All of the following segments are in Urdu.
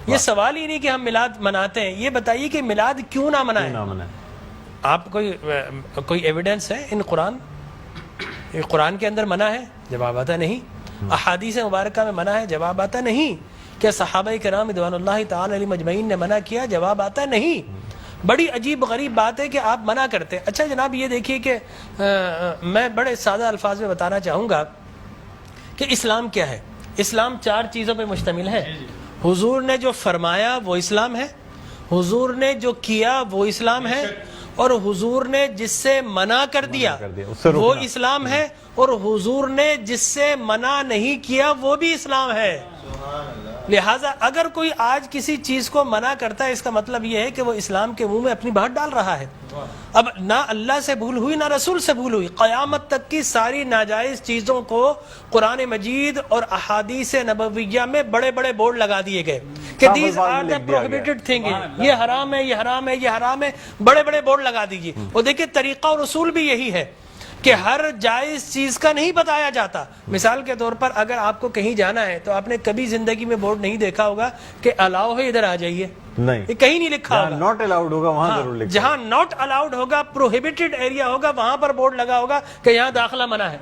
یہ سوال ہی نہیں کہ ہم میلاد مناتے ہیں، یہ بتائیے کہ میلاد کیوں نہ منائیں؟ آپ کوئی ایویڈنس ہے ان قرآن کے اندر منع ہے؟ جواب آتا نہیں۔ احادیث مبارکہ میں منع ہے؟ جواب آتا نہیں۔ کیا صحابہ کرام رضوان اللہ تعالی علیہم اجمعین نے منع کیا؟ جواب آتا نہیں۔ بڑی عجیب غریب بات ہے کہ آپ منع کرتے ہیں۔ اچھا جناب یہ دیکھیے کہ میں بڑے سادہ الفاظ میں بتانا چاہوں گا کہ اسلام کیا ہے۔ اسلام 4 چیزوں پہ مشتمل ہے۔ حضور نے جو فرمایا وہ اسلام ہے، حضور نے جو کیا وہ اسلام ہے، اور حضور نے جس سے منع کر دیا وہ اسلام ہے، اور حضور نے جس سے منع نہیں کیا وہ بھی اسلام ہے۔ لہٰذا اگر کوئی آج کسی چیز کو منع کرتا ہے، اس کا مطلب یہ ہے کہ وہ اسلام کے منہ میں اپنی بات ڈال رہا ہے۔ اب نہ اللہ سے بھول ہوئی نہ رسول سے بھول ہوئی، قیامت تک کی ساری ناجائز چیزوں کو قرآن مجید اور احادیث نبویہ میں بڑے بڑے بورڈ لگا دیے گئے کہ these are the prohibited thing, یہ حرام ہے، یہ حرام ہے، یہ حرام ہے، بڑے بڑے بورڈ لگا دیجیے۔ اور دیکھیں طریقہ اور اصول بھی یہی ہے کہ ہر جائز چیز کا نہیں بتایا جاتا۔ مثال کے طور پر اگر آپ کو کہیں جانا ہے تو آپ نے کبھی زندگی میں بورڈ نہیں دیکھا ہوگا کہ الاؤ ہے ادھر آ جائیے، نہیں، یہ کہیں نہیں لکھا ہوگا۔ ناٹ الاؤڈ ہوگا وہاں ضرور لکھا، جہاں ناٹ الاؤڈ ہوگا، پروہیبٹڈ ایریا ہوگا، وہاں پر بورڈ لگا ہوگا کہ یہاں داخلہ منع ہے۔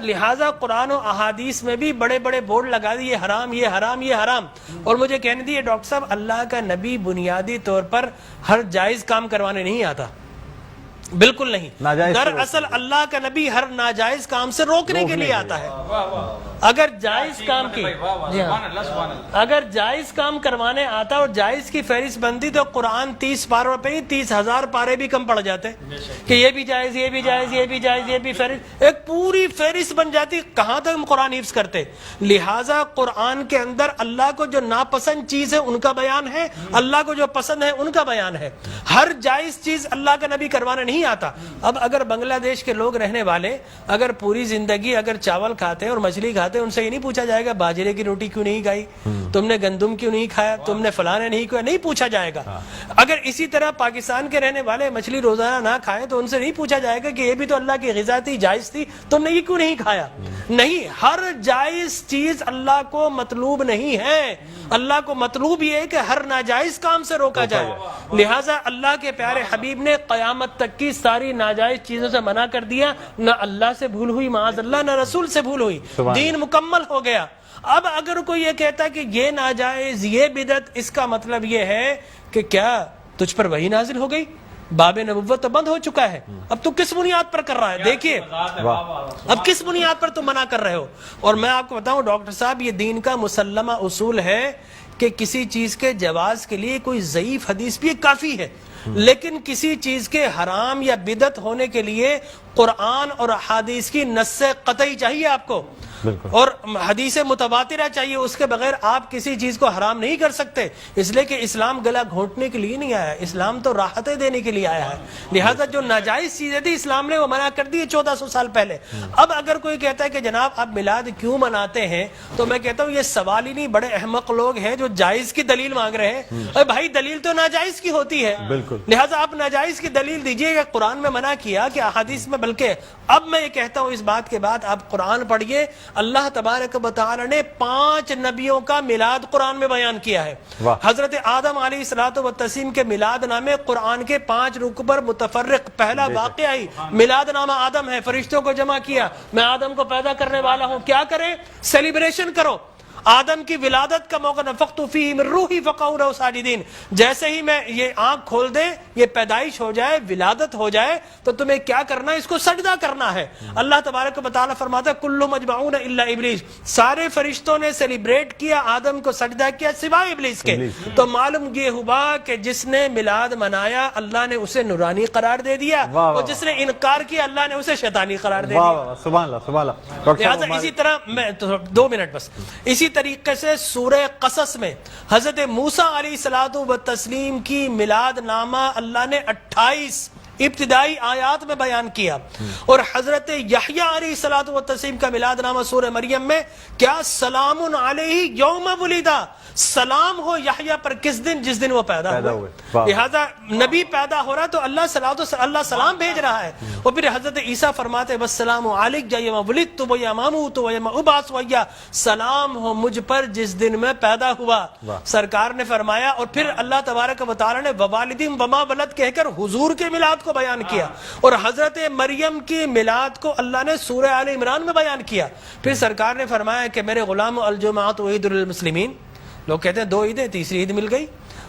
لہٰذا قرآن و احادیث میں بھی بڑے بڑے بورڈ لگا دیے، حرام، یہ حرام، یہ حرام۔ اور مجھے کہنے دیے ڈاکٹر صاحب، اللہ کا نبی بنیادی طور پر ہر جائز کام کروانے نہیں آتا، بالکل نہیں۔ دراصل اللہ کا نبی ہر ناجائز کام سے روکنے کے لیے آتا ہے۔ اگر جائز کام کی اگر جائز کام کروانے آتا اور جائز کی فہرست بنتی تو قرآن 30 پاروں پہ ہی 30,000 پارے بھی کم پڑ جاتے کہ یہ بھی جائز، یہ بھی جائز، یہ بھی جائز، یہ بھی فہرست، ایک پوری فہرست بن جاتی۔ کہاں تک ہم قرآن حفظ کرتے؟ لہٰذا قرآن کے اندر اللہ کو جو ناپسند چیز ہے ان کا بیان ہے، اللہ کو جو پسند ہے ان کا بیان ہے۔ ہر جائز چیز اللہ کا نبی کروانے نہیں آتا۔ اب اگر بنگلہ دیش کے لوگ رہنے والے اگر پوری زندگی اگر چاول کھاتے اور مچھلی کھاتے، ان سے یہ نہیں پوچھا جائے گا باجرے کی روٹی کیوں نہیں کھائی، تم نے گندم کیوں نہیں کھایا، تم نے فلاں نہیں کھایا، نہیں پوچھا جائے گا۔ اگر اسی طرح پاکستان کے رہنے والے مچھلی روزانہ نہ کھائیں تو ان سے نہیں پوچھا جائے گا کہ یہ بھی تو اللہ کی غذا تھی، جائز تھی، تم نے یہ کیوں نہیں کھایا۔ نہیں، ہر جائز چیز اللہ کو مطلوب نہیں ہے، اللہ کو مطلوب یہ ہے کہ ہر ناجائز کام سے روکا جائے۔ لہٰذا اللہ کے پیارے حبیب نے قیامت تک کی ساری ناجائز چیزوں سے منع کر دیا، نہ اللہ سے بھول ہوئی معاذ اللہ، نہ رسول سے بھول ہوئی، دین مکمل ہو گیا۔ اب اگر کوئی یہ کہتا ہے کہ یہ ناجائز، یہ بدعت، اس کا مطلب یہ ہے کہ کیا تجھ پر وحی نازل ہو گئی؟ باب نبوت تو بند ہو چکا ہے، اب تو کس بنیاد پر کر رہا ہے؟ دیکھیے اب کس بنیاد پر تم منع کر رہے ہو۔ اور میں آپ کو بتاؤں ڈاکٹر صاحب، یہ دین کا مسلمہ اصول ہے کہ کسی چیز کے جواز کے لیے کوئی ضعیف حدیث بھی کافی ہے، لیکن کسی چیز کے حرام یا بدعت ہونے کے لیے قرآن اور احادیث کی نص قطعی چاہیے آپ کو، اور حدیث متواترہ چاہیے، اس کے بغیر آپ کسی چیز کو حرام نہیں کر سکتے، اس لیے کہ اسلام گلا گھونٹنے کے لیے نہیں آیا، اسلام تو راحتیں دینے کے لیے آیا ہے۔ لہٰذا جو ناجائز چیزیں تھی اسلام نے وہ منع کر دی 1400 سال پہلے۔ اب اگر کوئی کہتا ہے کہ جناب آپ میلاد کیوں مناتے ہیں، تو میں کہتا ہوں یہ سوال ہی نہیں، بڑے احمق لوگ ہیں جو جائز کی دلیل مانگ رہے ہیں۔ ارے بھائی دلیل تو ناجائز کی ہوتی ہے، لہٰذا آپ ناجائز کی دلیل دیجئے کہ قرآن میں منع کیا کہ احادیث میں، بلکہ اب میں یہ کہتا ہوں اس بات کے بعد آپ قرآن پڑھیے، اللہ تبارک و تعالی نے 5 نبیوں کا میلاد قرآن میں بیان کیا ہے۔ حضرت آدم علیہ الصلوۃ والتسلیم کے میلاد نامے قرآن کے 5 رکوع پر متفرق، پہلا واقعہ ہی میلاد نامہ آدم ہے، فرشتوں کو جمع کیا، میں آدم کو پیدا کرنے والا ہوں، کیا کریں؟ سیلیبریشن کرو۔ آدم کی ولادت کا موقع، نفخت فیہ من روحی فقعوا لہ ساجدین، جیسے ہی میں یہ آنکھ کھول دے، یہ پیدائش ہو جائے، ولادت ہو جائے، تو تمہیں کیا کرنا ہے؟ اس کو سجدہ کرنا ہے۔ اللہ تبارک و تعالیٰ فرماتا ہے کل مجمعون الا ابلیس، سارے فرشتوں نے سیلیبریٹ کیا، آدم کو سجدہ کیا سوائے ابلیس کے۔ تو معلوم یہ ہوا کہ جس نے میلاد منایا اللہ نے اسے نورانی قرار دے دیا، اور جس نے انکار کیا اللہ نے اسے شیطانی قرار دے دیا۔ سبحان اللہ، سبحان اللہ۔ لہٰذا اسی طرح میں 2 منٹ بس، اسی طریقے سے سورہ قصص میں حضرت موسیٰ علیہ الصلوۃ والتسلیم کی میلاد نامہ اللہ نے 28 ابتدائی آیات میں بیان کیا. اور حضرت یحییٰ علیہ الصلوۃ والتسلیم کا میلاد نامہ سورہ مریم میں کیا سلام علیہ یوم ولدا، سلام ہو یحییٰ پر کس دن؟ جس دن وہ پیدا ہوئے. لہذا نبی پیدا ہو رہا تو اللہ سلام بھیج رہا ہے. اور پھر حضرت عیسیٰ فرماتے والسلام علیک یوم ولدت و یوم اموت و یوم ابعث حیا، سلام ہو مجھ پر جس دن میں پیدا ہوا. سرکار نے فرمایا. اور پھر اللہ تبارک و تعالی نے ووالدین وما ولد کہہ کر حضور کے میلاد کو بیان کیا. اور حضرت مریم کی میلاد کو اللہ نے سورہ آل عمران میں بیان کیا. پھر سرکار نے فرمایا کہ میرے غلام الجمعۃ عید للمسلمین. لوگ کہتے ہیں 2 عیدیں، تیسری عید مل گئی.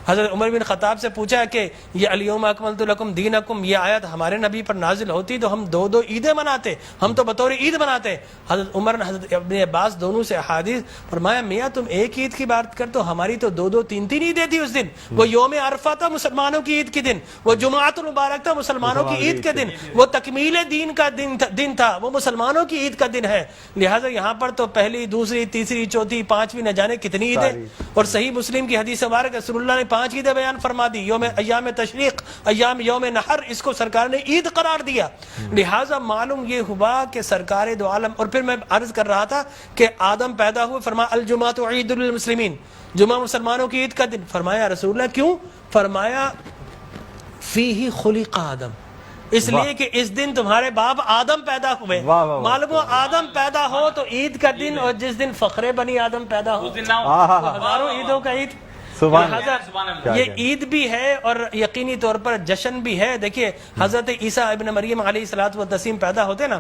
حضرت عمر بن خطاب سے پوچھا کہ یہ الیوم اکملت لکم دینکم، یہ آیت ہمارے نبی پر نازل ہوتی تو ہم 2 عیدیں مناتے، ہم تو بطور عید مناتے. حضرت عمر نے حضرت ابن عباس دونوں سے احادیث فرمایا میاں تم ایک عید کی بات کر تو ہماری تو 2 3 عیدیں تھی اس دن. وہ یوم عرفہ تھا مسلمانوں کی عید کے دن، وہ جمعۃ المبارک تھا مسلمانوں کی عید کے دن، وہ تکمیل دین کا دن تھا، وہ مسلمانوں کی عید کا دن ہے. لہٰذا یہاں پر تو پہلی، دوسری، تیسری، چوتھی، 5ویں نہ جانے کتنی عیدیں. اور صحیح مسلم کی حدیث مبارک رسول اللہ نے 5 عیدیں بیان فرما دی. ایام تشریق، یوم نحر، اس کو سرکار نے عید قرار دیا. لہٰذا معلوم یہ ہوا کہ سرکار دو عالم. اور پھر میں عرض کر رہا تھا کہ آدم پیدا ہوئے، فرمایا الجمعۃ عید للمسلمین، جمعہ مسلمانوں کی عید کا دن. فرمایا رسول اللہ کیوں؟ فرمایا فیہ خلق آدم، اس لیے کہ اس دن تمہارے باپ آدم پیدا ہوئے. معلوم ہو آدم پیدا ہو تو عید کا دن، اور جس دن فخر بنی آدم پیدا ہو ہزاروں عیدوں کا عید. یہ عید بھی ہے اور یقینی طور پر جشن بھی ہے. دیکھیے حضرت عیسیٰ ابن مریم علیہ الصلوۃ والتسلیم پیدا ہوتے نا،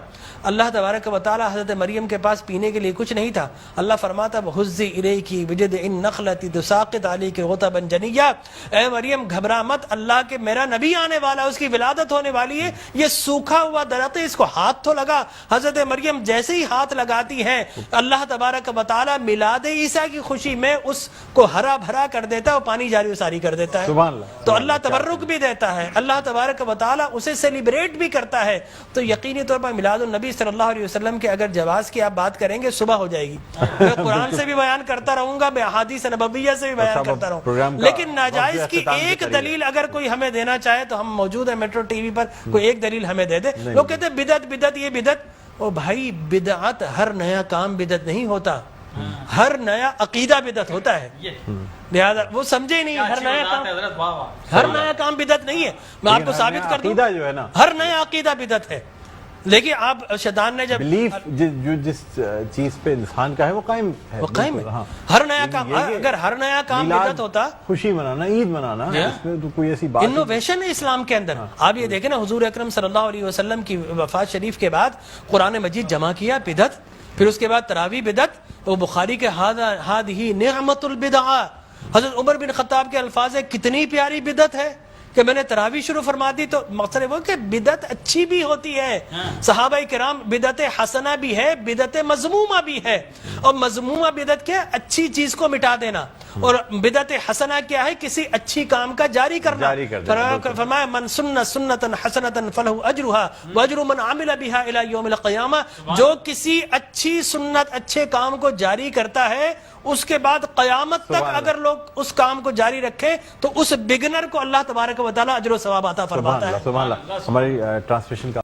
اللہ تبارک و تعالی حضرت مریم کے پاس پینے کے لیے کچھ نہیں تھا. اللہ فرماتا وَهُزِّ إِلَيْكِ بِجِذْعِ النَّخْلَةِ تُسَاقِطْ عَلَيْكِ رُطَبًا جَنِيًّا، اے مریم گھبرا مت، اللہ کے میرا نبی آنے والا ہے، اس کی ولادت ہونے والی ہے. یہ سوکھا ہوا درخت ہے، اس کو ہاتھ تو لگا. حضرت مریم جیسے ہی ہاتھ لگاتی ہے اللہ تبارک و تعالی میلاد عیسیٰ کی خوشی میں اس کو ہرا بھرا کر دیتا ہے، وہ پانی جاری و ساری کر دیتا ہے. تو اللہ تبرک بھی دیتا ہے، اللہ تبارک و تعالی اسے سیلیبریٹ بھی کرتا ہے. تو یقینی طور پر میلاد النبی صلی اللہ علیہ وسلم کے اگر جواز کی آپ بات کریں گے صبح ہو جائے گی. میں قرآن سے بھی بیان کرتا رہوں گا، میں احادیث نبویہ سے بھی بیان کرتا رہوں، لیکن ناجائز کی ایک دلیل اگر کوئی ہمیں دینا چاہے تو ہم موجود ہیں میٹرو ٹی وی پر، کوئی ایک دلیل ہمیں دے دے. لوگ کہتے ہیں بدعت بدعت، یہ بدعت. او بھائی بدعت ہر نیا کام بدعت نہیں ہوتا، ہر نیا عقیدہ بدعت ہوتا ہے. لہذا وہ سمجھے ہی نہیں، ہر نیا کام بدعت نہیں ہے. میں آپ کو ثابت کر دوں ہر نیا عقیدہ بدعت ہے. لیکن آپ شیطان نے جب بلیف جو جس چیز پہ انسان کا ہے وہ قائم ہے، وہ قائم ہے. ہر نیا کام، اگر ہر نیا کام بدعت ہوتا، خوشی منانا، عید منانا، اس میں تو کوئی ایسی بات انوویشن ہے اسلام کے اندر. آپ یہ دیکھیں نا حضور اکرم صلی اللہ علیہ وسلم کی وفات شریف کے بعد قرآن مجید جمع کیا، بدعت. پھر اس کے بعد تراویح بدعت. وہ بخاری کے ہذہ نعمت البدع، حضرت عمر بن خطاب کے الفاظ ہے کتنی پیاری بدعت ہے کہ میں نے تراویح شروع فرما دی. تو مقصد وہ کہ بدعت اچھی بھی ہوتی ہے. صحابہ کرام بدعت حسنہ بھی ہے، بدعت مذمومہ بھی ہے. اور مذمومہ بدعت کیا؟ اچھی چیز کو مٹا دینا. اور بدعت حسنہ کیا ہے؟ کسی اچھی کام کا جاری کرنا. فرمایا من سن سنتا حسنتا فلہ اجرھا واجر من عمل بها الى یوم القیامہ، جو کسی اچھی سنت، اچھے کام کو جاری کرتا ہے اس کے بعد قیامت تک اگر لوگ اس کام کو جاری رکھیں تو اس بگنر کو اللہ تبارک و تعالی اجر و ثواب عطا فرماتا ہے. سبحان اللہ. ہماری ٹرانسلیشن کا